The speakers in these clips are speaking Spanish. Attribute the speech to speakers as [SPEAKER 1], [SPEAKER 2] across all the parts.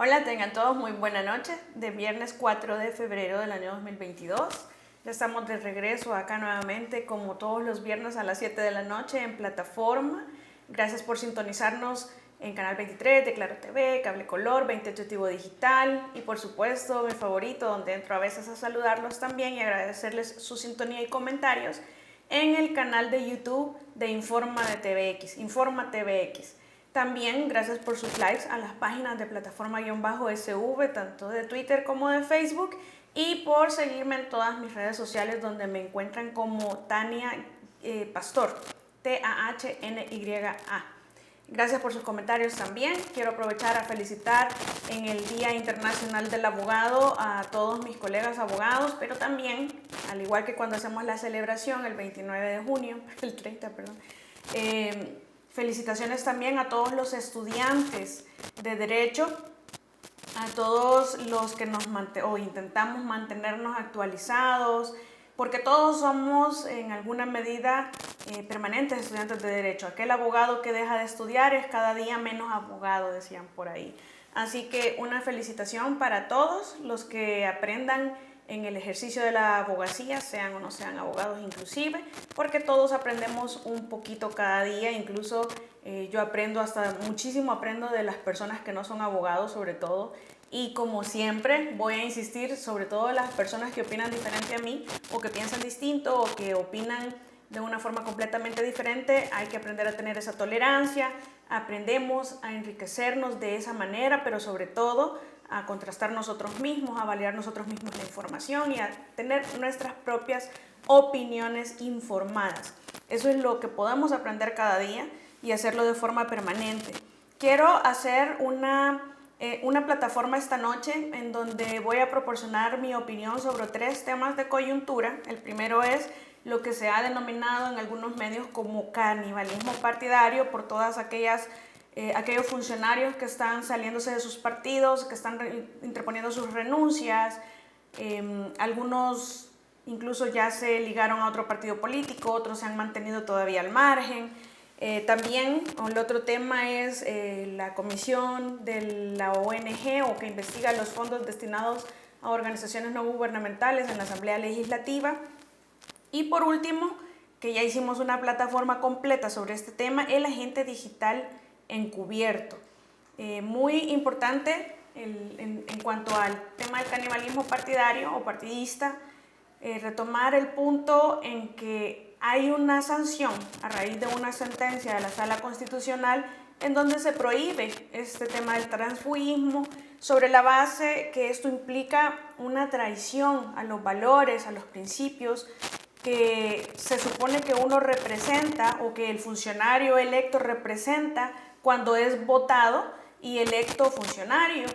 [SPEAKER 1] Hola, tengan todos muy buena noche de viernes 4 de febrero del año 2022. Ya estamos de regreso acá nuevamente como todos los viernes a las 7 de la noche en plataforma. Gracias por sintonizarnos en Canal 23 de Claro TV, Cable Color, 28 Tivo Digital y por supuesto mi favorito donde entro a veces a saludarlos también y agradecerles su sintonía y comentarios en el canal de YouTube de Informa de TVX, Informa TVX. También gracias por sus likes a las páginas de plataforma-SV, tanto de Twitter como de Facebook, y por seguirme en todas mis redes sociales donde me encuentran como Tania Pastor, TAHNYA. Gracias por sus comentarios también. Quiero aprovechar a felicitar en el Día Internacional del Abogado a todos mis colegas abogados, pero también, al igual que cuando hacemos la celebración el 29 de junio, el 30, perdón, felicitaciones también a todos los estudiantes de Derecho, a todos los que intentamos mantenernos actualizados, porque todos somos en alguna medida permanentes estudiantes de Derecho. Aquel abogado que deja de estudiar es cada día menos abogado, decían por ahí. Así que una felicitación para todos los que aprendan en el ejercicio de la abogacía, sean o no sean abogados inclusive, porque todos aprendemos un poquito cada día, incluso yo aprendo muchísimo de las personas que no son abogados sobre todo, y como siempre voy a insistir sobre todo las personas que opinan diferente a mí o que piensan distinto o que opinan de una forma completamente diferente. Hay que aprender a tener esa tolerancia, aprendemos a enriquecernos de esa manera, pero sobre todo a contrastar nosotros mismos, a validar nosotros mismos la información y a tener nuestras propias opiniones informadas. Eso es lo que podamos aprender cada día y hacerlo de forma permanente. Quiero hacer una plataforma esta noche en donde voy a proporcionar mi opinión sobre 3 temas de coyuntura. El primero es lo que se ha denominado en algunos medios como canibalismo partidario por todas aquellos funcionarios que están saliéndose de sus partidos, que están interponiendo sus renuncias. Algunos incluso ya se ligaron a otro partido político, otros se han mantenido todavía al margen. También el otro tema es la comisión de la ONG o que investiga los fondos destinados a organizaciones no gubernamentales en la Asamblea Legislativa. Y por último, que ya hicimos una plataforma completa sobre este tema, el agente digital encubierto. Muy importante en cuanto al tema del canibalismo partidario o partidista, retomar el punto en que hay una sanción a raíz de una sentencia de la Sala Constitucional en donde se prohíbe este tema del transfugismo sobre la base que esto implica una traición a los valores, a los principios que se supone que uno representa o que el funcionario electo representa cuando es votado y electo funcionario.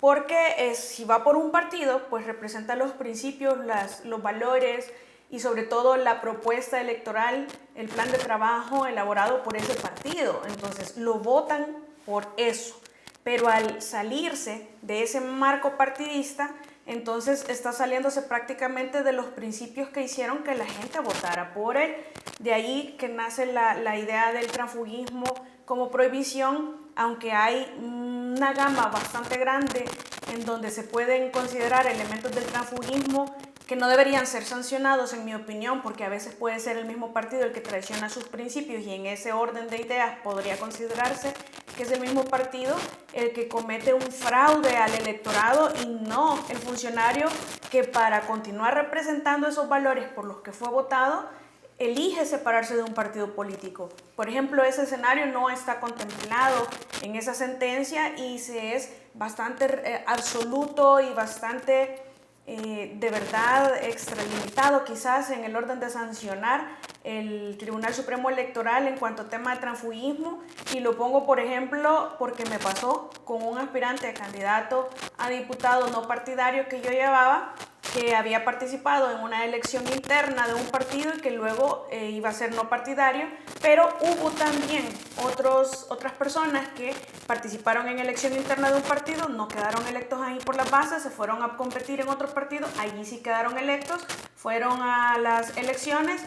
[SPEAKER 1] Porque si va por un partido, pues representa los principios, los valores y sobre todo la propuesta electoral, el plan de trabajo elaborado por ese partido. Entonces lo votan por eso. Pero al salirse de ese marco partidista, entonces está saliéndose prácticamente de los principios que hicieron que la gente votara por él. De ahí que nace la idea del transfugismo como prohibición, aunque hay una gama bastante grande en donde se pueden considerar elementos del transfugismo que no deberían ser sancionados, en mi opinión, porque a veces puede ser el mismo partido el que traiciona sus principios y en ese orden de ideas podría considerarse que es el mismo partido el que comete un fraude al electorado y no el funcionario que para continuar representando esos valores por los que fue votado elige separarse de un partido político. Por ejemplo, ese escenario no está contemplado en esa sentencia y se es bastante absoluto y bastante de verdad extralimitado quizás en el orden de sancionar el Tribunal Supremo Electoral en cuanto a tema de transfugismo, y lo pongo por ejemplo porque me pasó con un aspirante a candidato a diputado no partidario que yo llevaba, que había participado en una elección interna de un partido y que luego iba a ser no partidario, pero hubo también otras personas que participaron en elección interna de un partido, no quedaron electos ahí por las bases, se fueron a competir en otro partido, allí sí quedaron electos, fueron a las elecciones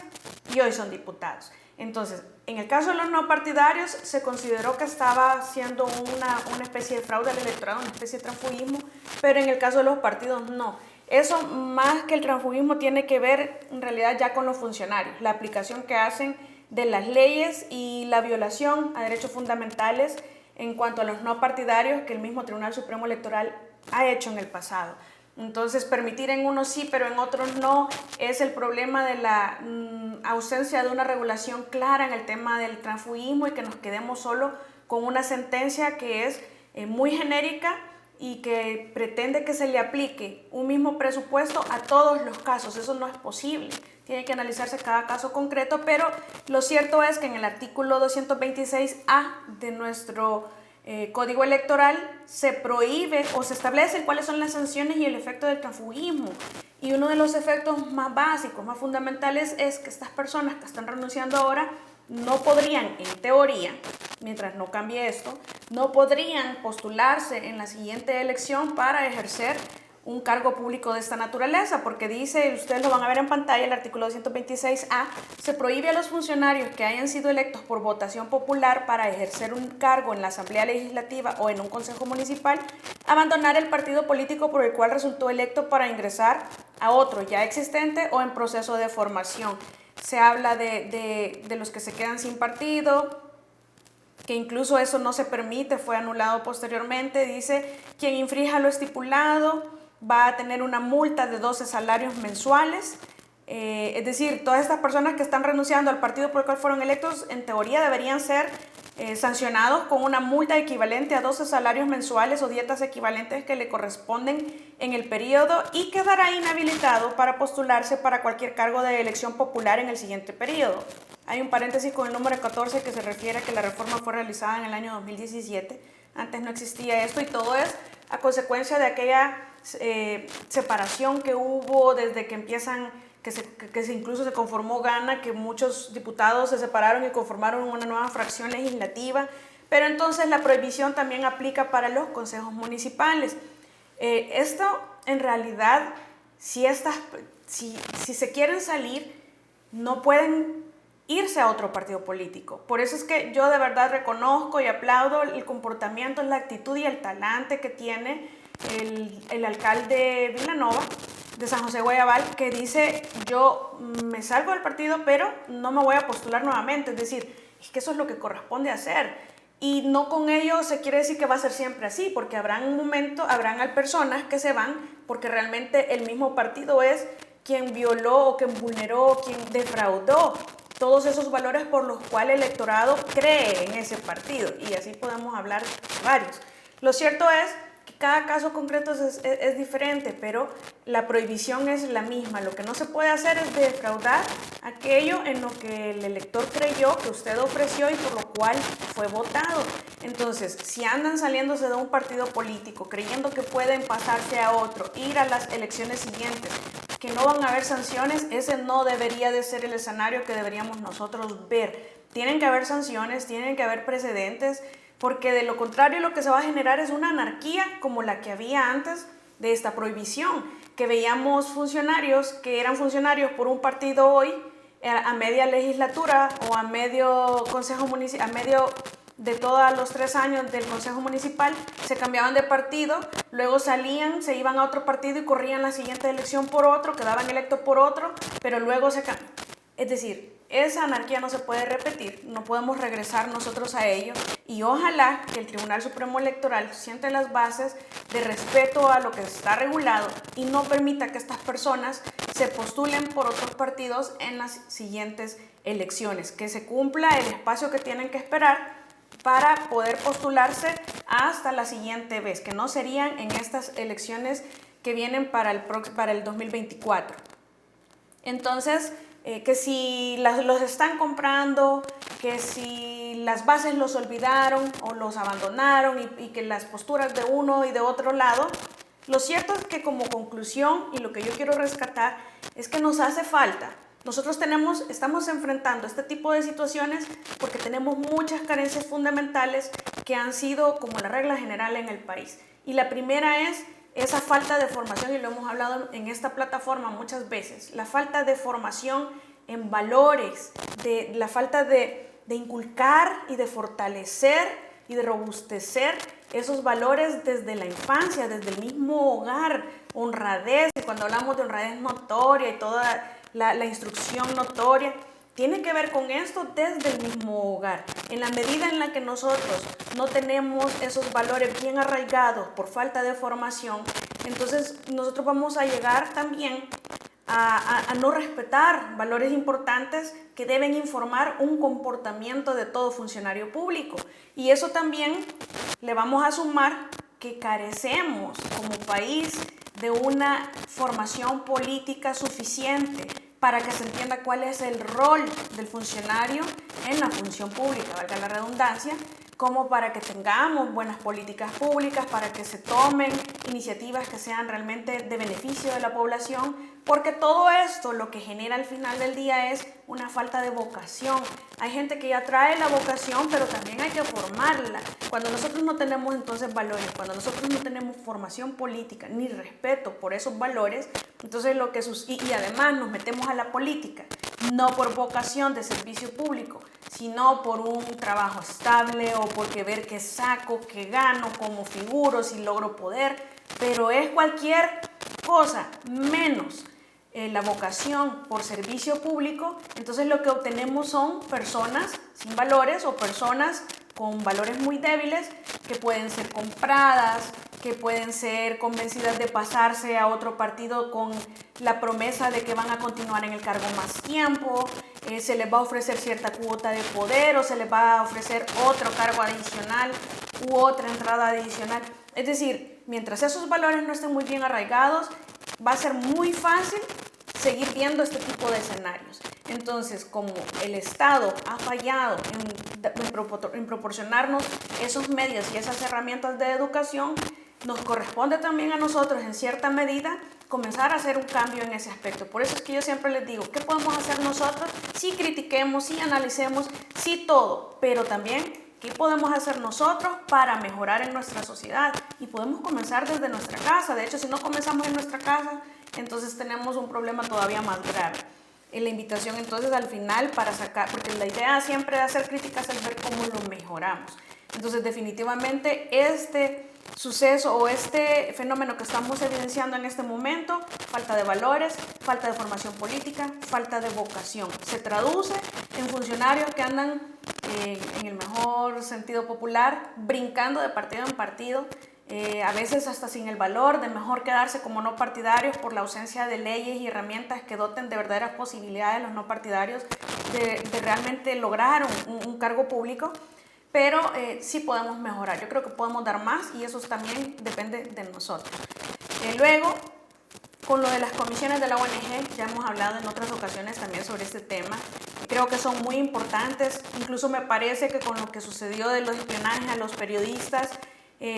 [SPEAKER 1] y hoy son diputados. Entonces, en el caso de los no partidarios, se consideró que estaba haciendo una especie de fraude al electorado, una especie de transfugismo, pero en el caso de los partidos no. Eso, más que el transfugismo, tiene que ver en realidad ya con los funcionarios, la aplicación que hacen de las leyes y la violación a derechos fundamentales en cuanto a los no partidarios que el mismo Tribunal Supremo Electoral ha hecho en el pasado. Entonces, permitir en unos sí, pero en otros no, es el problema de la ausencia de una regulación clara en el tema del transfugismo y que nos quedemos solo con una sentencia que es muy genérica y que pretende que se le aplique un mismo presupuesto a todos los casos. Eso no es posible. Tiene que analizarse cada caso concreto, pero lo cierto es que en el artículo 226A de nuestro Código Electoral se prohíbe o se establecen cuáles son las sanciones y el efecto del transfugismo. Y uno de los efectos más básicos, más fundamentales, es que estas personas que están renunciando ahora no podrían, en teoría, mientras no cambie esto, no podrían postularse en la siguiente elección para ejercer un cargo público de esta naturaleza, porque dice, ustedes lo van a ver en pantalla, el artículo 226A, se prohíbe a los funcionarios que hayan sido electos por votación popular para ejercer un cargo en la Asamblea Legislativa o en un consejo municipal, abandonar el partido político por el cual resultó electo para ingresar a otro ya existente o en proceso de formación. Se habla de los que se quedan sin partido, que incluso eso no se permite, fue anulado posteriormente. Dice, quien infrinja lo estipulado va a tener una multa de 12 salarios mensuales. Es decir, todas estas personas que están renunciando al partido por el cual fueron electos, en teoría deberían ser sancionados con una multa equivalente a 12 salarios mensuales o dietas equivalentes que le corresponden en el periodo, y quedará inhabilitado para postularse para cualquier cargo de elección popular en el siguiente periodo. Hay un paréntesis con el número 14 que se refiere a que la reforma fue realizada en el año 2017. Antes no existía esto, y todo es a consecuencia de aquella separación que hubo desde que empiezan, incluso se conformó Gana, que muchos diputados se separaron y conformaron una nueva fracción legislativa. Pero entonces la prohibición también aplica para los consejos municipales. Esto en realidad, si se quieren salir, no pueden irse a otro partido político. Por eso es que yo de verdad reconozco y aplaudo el comportamiento, la actitud y el talante que tiene el alcalde Vilanova de San José Guayabal, que dice, yo me salgo del partido, pero no me voy a postular nuevamente. Es decir, es que eso es lo que corresponde hacer. Y no con ello se quiere decir que va a ser siempre así, porque habrán personas que se van porque realmente el mismo partido es quien violó o quien vulneró, quien defraudó todos esos valores por los cuales el electorado cree en ese partido. Y así podemos hablar de varios. Lo cierto es que cada caso concreto es diferente, pero la prohibición es la misma. Lo que no se puede hacer es defraudar aquello en lo que el elector creyó, que usted ofreció y por lo cual fue votado. Entonces, si andan saliéndose de un partido político creyendo que pueden pasarse a otro, ir a las elecciones siguientes, que no van a haber sanciones, ese no debería de ser el escenario que deberíamos nosotros ver. Tienen que haber sanciones, tienen que haber precedentes, porque de lo contrario lo que se va a generar es una anarquía como la que había antes de esta prohibición, que veíamos funcionarios que eran funcionarios por un partido hoy, a media legislatura o a medio consejo municipal, a medio de todos los 3 años del consejo municipal, se cambiaban de partido, luego salían, se iban a otro partido y corrían la siguiente elección por otro, quedaban electos por otro, pero luego se cambiaban. Es decir, esa anarquía no se puede repetir, no podemos regresar nosotros a ello, y ojalá que el Tribunal Supremo Electoral siente las bases de respeto a lo que está regulado y no permita que estas personas se postulen por otros partidos en las siguientes elecciones, que se cumpla el espacio que tienen que esperar para poder postularse hasta la siguiente vez, que no serían en estas elecciones que vienen para el 2024. Entonces, que si los están comprando, que si las bases los olvidaron o los abandonaron y que las posturas de uno y de otro lado, lo cierto es que como conclusión, y lo que yo quiero rescatar, es que nos hace falta. Nosotros estamos enfrentando este tipo de situaciones porque tenemos muchas carencias fundamentales que han sido como la regla general en el país. Y la primera es esa falta de formación, y lo hemos hablado en esta plataforma muchas veces, la falta de formación en valores, de la falta de inculcar y de fortalecer y de robustecer esos valores desde la infancia, desde el mismo hogar, honradez, y cuando hablamos de honradez notoria y toda la instrucción notoria, tiene que ver con esto desde el mismo hogar. En la medida en la que nosotros no tenemos esos valores bien arraigados por falta de formación, entonces nosotros vamos a llegar también a no respetar valores importantes que deben informar un comportamiento de todo funcionario público. Y eso también le vamos a sumar que carecemos como país de una formación política suficiente para que se entienda cuál es el rol del funcionario en la función pública, valga la redundancia, como para que tengamos buenas políticas públicas, para que se tomen iniciativas que sean realmente de beneficio de la población, porque todo esto lo que genera al final del día es una falta de vocación. Hay gente que ya trae la vocación, pero también hay que formarla. Cuando nosotros no tenemos entonces valores, cuando nosotros no tenemos formación política ni respeto por esos valores, entonces lo que y además nos metemos a la política, no por vocación de servicio público, sino por un trabajo estable o porque ver qué saco, qué gano, cómo figuro, si logro poder, pero es cualquier cosa menos la vocación por servicio público. Entonces lo que obtenemos son personas sin valores o personas con valores muy débiles que pueden ser compradas, que pueden ser convencidas de pasarse a otro partido con la promesa de que van a continuar en el cargo más tiempo, se les va a ofrecer cierta cuota de poder o se les va a ofrecer otro cargo adicional u otra entrada adicional. Es decir, mientras esos valores no estén muy bien arraigados, va a ser muy fácil seguir viendo este tipo de escenarios. Entonces, como el Estado ha fallado en proporcionarnos esos medios y esas herramientas de educación, nos corresponde también a nosotros, en cierta medida, comenzar a hacer un cambio en ese aspecto. Por eso es que yo siempre les digo, ¿qué podemos hacer nosotros? Sí critiquemos, sí analicemos, sí todo, pero también, ¿qué podemos hacer nosotros para mejorar en nuestra sociedad? Y podemos comenzar desde nuestra casa. De hecho, si no comenzamos en nuestra casa, entonces tenemos un problema todavía más grave. La invitación entonces al final para sacar, porque la idea siempre de hacer críticas es ver cómo lo mejoramos. Entonces definitivamente este suceso o este fenómeno que estamos evidenciando en este momento, falta de valores, falta de formación política, falta de vocación, se traduce en funcionarios que andan en el mejor sentido popular, brincando de partido en partido, a veces hasta sin el valor de mejor quedarse como no partidarios por la ausencia de leyes y herramientas que doten de verdaderas posibilidades los no partidarios de realmente lograr un cargo público, pero sí podemos mejorar. Yo creo que podemos dar más y eso también depende de nosotros. Luego, con lo de las comisiones de la ONG, ya hemos hablado en otras ocasiones también sobre este tema. Creo que son muy importantes, incluso me parece que con lo que sucedió de los espionajes a los periodistas,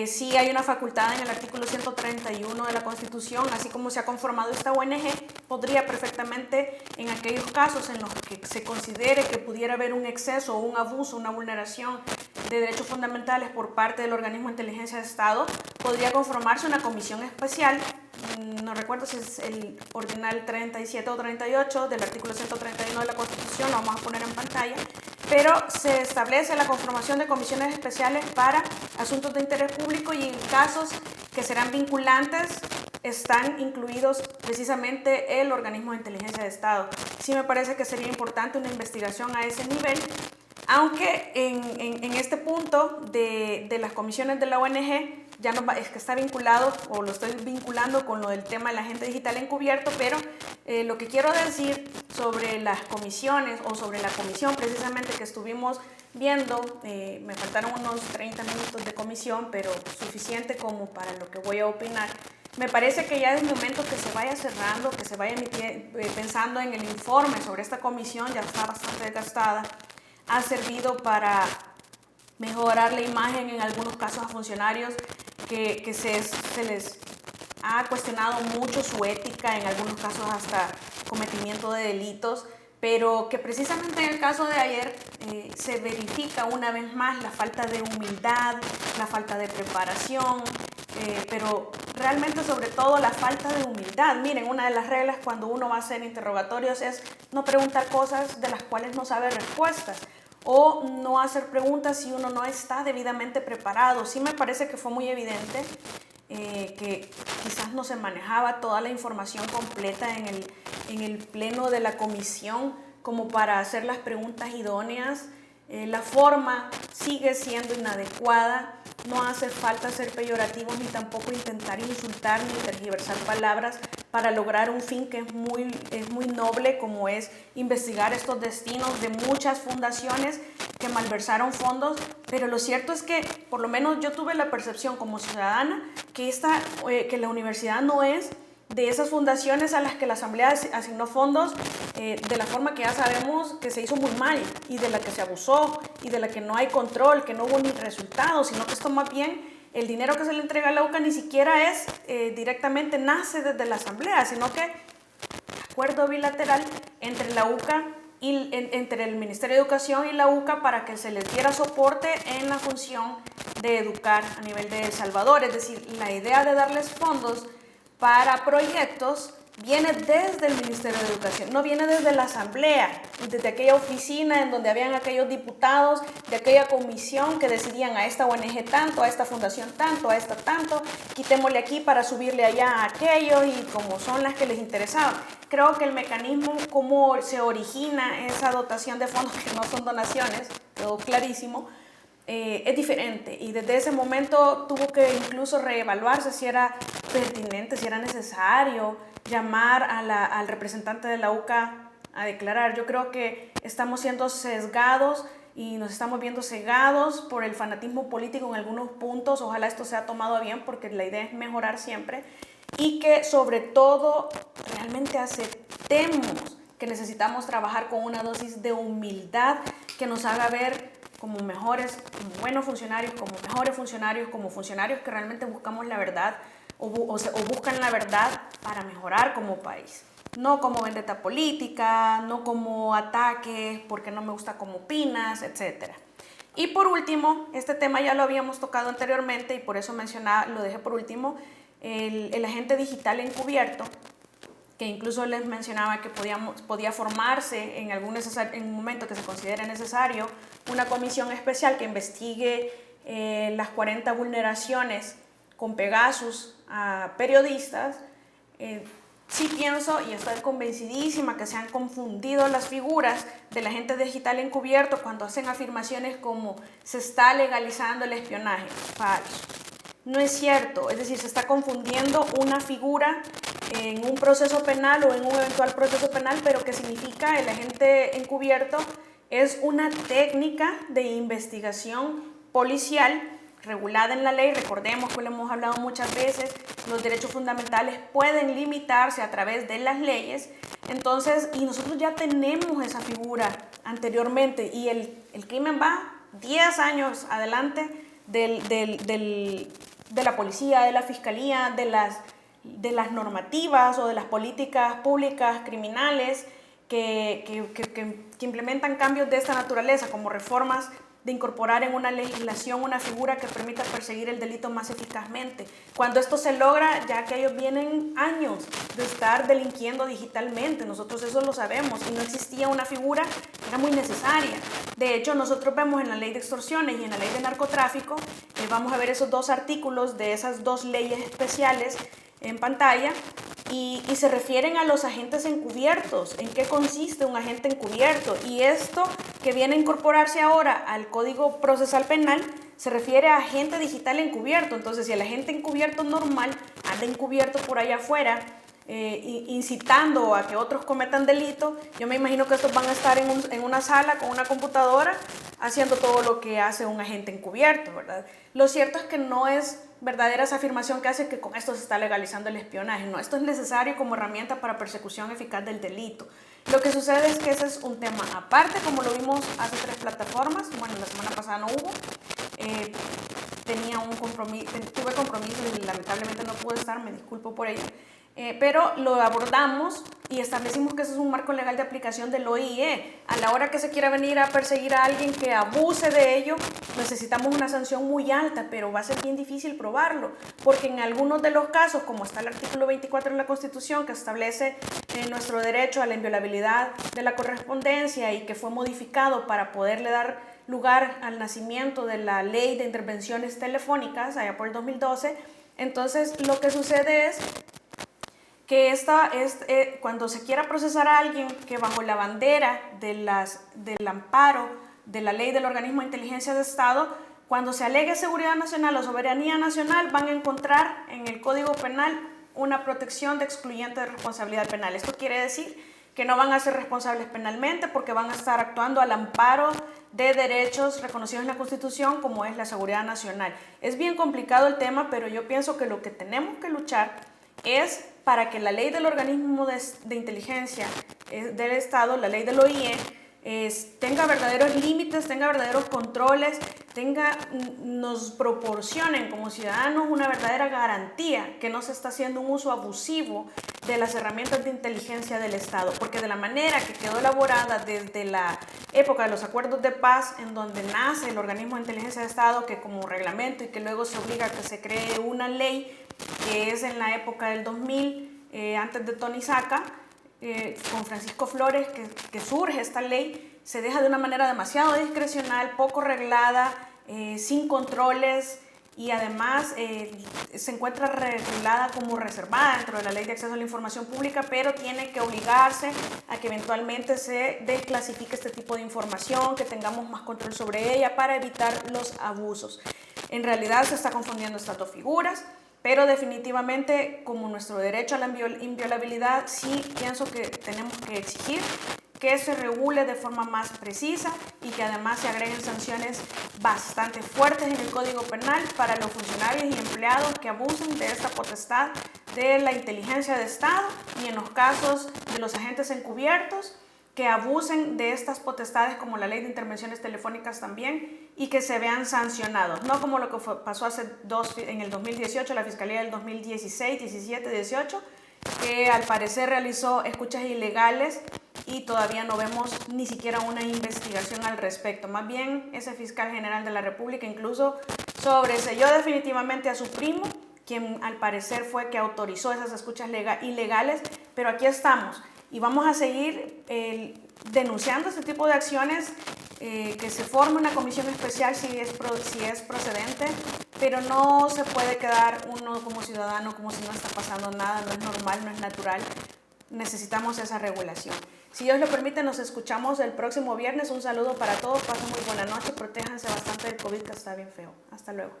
[SPEAKER 1] sí hay una facultad en el artículo 131 de la Constitución, así como se ha conformado esta ONG, podría perfectamente en aquellos casos en los que se considere que pudiera haber un exceso o un abuso, una vulneración de derechos fundamentales por parte del organismo de inteligencia de Estado, podría conformarse una comisión especial, no recuerdo si es el ordinal 37 o 38 del artículo 131 de la Constitución, lo vamos a poner en pantalla, pero se establece la conformación de comisiones especiales para asuntos de interés público y en casos que serán vinculantes están incluidos precisamente el organismo de inteligencia de Estado. Sí me parece que sería importante una investigación a ese nivel, aunque en este punto de las comisiones de la ONG ya no es que está vinculado, o lo estoy vinculando con lo del tema de la agenda digital encubierto, pero lo que quiero decir sobre las comisiones o sobre la comisión precisamente que estuvimos viendo, me faltaron unos 30 minutos de comisión, pero suficiente como para lo que voy a opinar. Me parece que ya es momento que se vaya cerrando, que se vaya pensando en el informe sobre esta comisión, ya está bastante desgastada, ha servido para mejorar la imagen en algunos casos a funcionarios que se les ha cuestionado mucho su ética, en algunos casos hasta cometimiento de delitos, pero que precisamente en el caso de ayer se verifica una vez más la falta de humildad, la falta de preparación, pero realmente sobre todo la falta de humildad. Miren, una de las reglas cuando uno va a hacer interrogatorios es no preguntar cosas de las cuales no sabe respuestas, o no hacer preguntas si uno no está debidamente preparado. Sí me parece que fue muy evidente que quizás no se manejaba toda la información completa en el pleno de la comisión como para hacer las preguntas idóneas. La forma sigue siendo inadecuada. No hace falta ser peyorativos ni tampoco intentar insultar ni tergiversar palabras para lograr un fin que es muy noble, como es investigar estos destinos de muchas fundaciones que malversaron fondos. Pero lo cierto es que, por lo menos yo tuve la percepción como ciudadana, que la universidad no es de esas fundaciones a las que la Asamblea asignó fondos de la forma que ya sabemos que se hizo muy mal y de la que se abusó y de la que no hay control, que no hubo ni resultados, sino que esto más bien, el dinero que se le entrega a la UCA ni siquiera es directamente nace desde la Asamblea, sino que acuerdo bilateral entre la UCA y entre el Ministerio de Educación y la UCA para que se les diera soporte en la función de educar a nivel de El Salvador. Es decir, la idea de darles fondos para proyectos viene desde el Ministerio de Educación, no viene desde la Asamblea, desde aquella oficina en donde habían aquellos diputados de aquella comisión que decidían a esta ONG tanto, a esta fundación tanto, a esta tanto, quitémosle aquí para subirle allá a aquellos, y como son las que les interesaban. Creo que el mecanismo, cómo se origina esa dotación de fondos que no son donaciones, quedó clarísimo, es diferente, y desde ese momento tuvo que incluso reevaluarse si era pertinente, si era necesario llamar al representante de la UCA a declarar. Yo creo que estamos siendo sesgados y nos estamos viendo cegados por el fanatismo político en algunos puntos. Ojalá esto sea tomado a bien, porque la idea es mejorar siempre, y que sobre todo realmente aceptemos que necesitamos trabajar con una dosis de humildad que nos haga ver como mejores, como buenos funcionarios, como mejores funcionarios, como funcionarios que realmente buscamos la verdad o buscan la verdad para mejorar como país. No como vendetta política, no como ataques porque no me gusta cómo opinas, etc. Y por último, este tema ya lo habíamos tocado anteriormente y por eso lo dejé por último, el agente digital encubierto, que incluso les mencionaba que podía formarse en un momento que se considere necesario una comisión especial que investigue las 40 vulneraciones con Pegasus a periodistas. Sí pienso y estoy convencidísima que se han confundido las figuras del agente digital encubierto cuando hacen afirmaciones como se está legalizando el espionaje. Falso. No es cierto, es decir, se está confundiendo una figura en un proceso penal o en un eventual proceso penal, pero ¿qué significa el agente encubierto? Es una técnica de investigación policial regulada en la ley. Recordemos que lo hemos hablado muchas veces, los derechos fundamentales pueden limitarse a través de las leyes. Entonces, y nosotros ya tenemos esa figura anteriormente, y el crimen va 10 años adelante de la policía, de la fiscalía, de las normativas o de las políticas públicas criminales que implementan cambios de esta naturaleza, como reformas de incorporar en una legislación una figura que permita perseguir el delito más eficazmente. Cuando esto se logra, ya que ellos vienen años de estar delinquiendo digitalmente, nosotros eso lo sabemos, y no existía una figura que era muy necesaria. De hecho, nosotros vemos en la ley de extorsiones y en la ley de narcotráfico, vamos a ver esos dos artículos de esas dos leyes especiales en pantalla, y se refieren a los agentes encubiertos, en qué consiste un agente encubierto, y esto que viene a incorporarse ahora al Código Procesal Penal se refiere a agente digital encubierto. Entonces, si el agente encubierto normal anda encubierto por allá afuera, incitando a que otros cometan delito, yo me imagino que estos van a estar en una sala con una computadora haciendo todo lo que hace un agente encubierto, ¿verdad? Lo cierto es que no es verdadera esa afirmación que hace que con esto se está legalizando el espionaje. No, esto es necesario como herramienta para persecución eficaz del delito. Lo que sucede es que ese es un tema aparte, como lo vimos hace 3 plataformas. Bueno, la semana pasada no hubo. Tuve compromiso y lamentablemente no pude estar, me disculpo por ello. pero lo abordamos y establecimos que ese es un marco legal de aplicación del OIE. A la hora que se quiera venir a perseguir a alguien que abuse de ello, necesitamos una sanción muy alta, pero va a ser bien difícil probarlo, porque en algunos de los casos, como está el artículo 24 de la Constitución, que establece nuestro derecho a la inviolabilidad de la correspondencia y que fue modificado para poderle dar lugar al nacimiento de la Ley de Intervenciones Telefónicas, allá por el 2012, entonces lo que sucede es que cuando se quiera procesar a alguien que bajo la bandera del amparo de la ley del organismo de inteligencia de Estado, cuando se alegue seguridad nacional o soberanía nacional, van a encontrar en el Código Penal una protección de excluyente de responsabilidad penal. Esto quiere decir que no van a ser responsables penalmente porque van a estar actuando al amparo de derechos reconocidos en la Constitución, como es la seguridad nacional. Es bien complicado el tema, pero yo pienso que lo que tenemos que luchar es para que la ley del organismo de inteligencia del Estado, la ley del OIE, tenga verdaderos límites, tenga verdaderos controles, nos proporcionen como ciudadanos una verdadera garantía que no se está haciendo un uso abusivo de las herramientas de inteligencia del Estado, porque de la manera que quedó elaborada desde la época de los acuerdos de paz, en donde nace el organismo de inteligencia del Estado, que como reglamento y que luego se obliga a que se cree una ley, que es en la época del 2000, antes de Tony Saca, con Francisco Flores, que surge esta ley, se deja de una manera demasiado discrecional, poco reglada, sin controles, y además se encuentra regulada como reservada dentro de la Ley de Acceso a la Información Pública, pero tiene que obligarse a que eventualmente se desclasifique este tipo de información, que tengamos más control sobre ella para evitar los abusos. En realidad se está confundiendo estas dos figuras, pero definitivamente, como nuestro derecho a la inviolabilidad, sí pienso que tenemos que exigir que se regule de forma más precisa y que además se agreguen sanciones bastante fuertes en el Código Penal para los funcionarios y empleados que abusen de esta potestad de la inteligencia de Estado, y en los casos de los agentes encubiertos que abusen de estas potestades, como la Ley de Intervenciones Telefónicas también, y que se vean sancionados, no como lo que pasó en el 2018, la Fiscalía del 2016, 17, 18, que al parecer realizó escuchas ilegales y todavía no vemos ni siquiera una investigación al respecto. Más bien, ese fiscal general de la República incluso sobreseyó definitivamente a su primo, quien al parecer fue que autorizó esas escuchas ilegales, pero aquí estamos y vamos a seguir denunciando este tipo de acciones, que se forme una comisión especial si es procedente, pero no se puede quedar uno como ciudadano como si no está pasando nada, no es normal, no es natural. Necesitamos esa regulación. Si Dios lo permite, nos escuchamos el próximo viernes. Un saludo para todos, pasen muy buena noche, protéjanse bastante del COVID, que está bien feo. Hasta luego.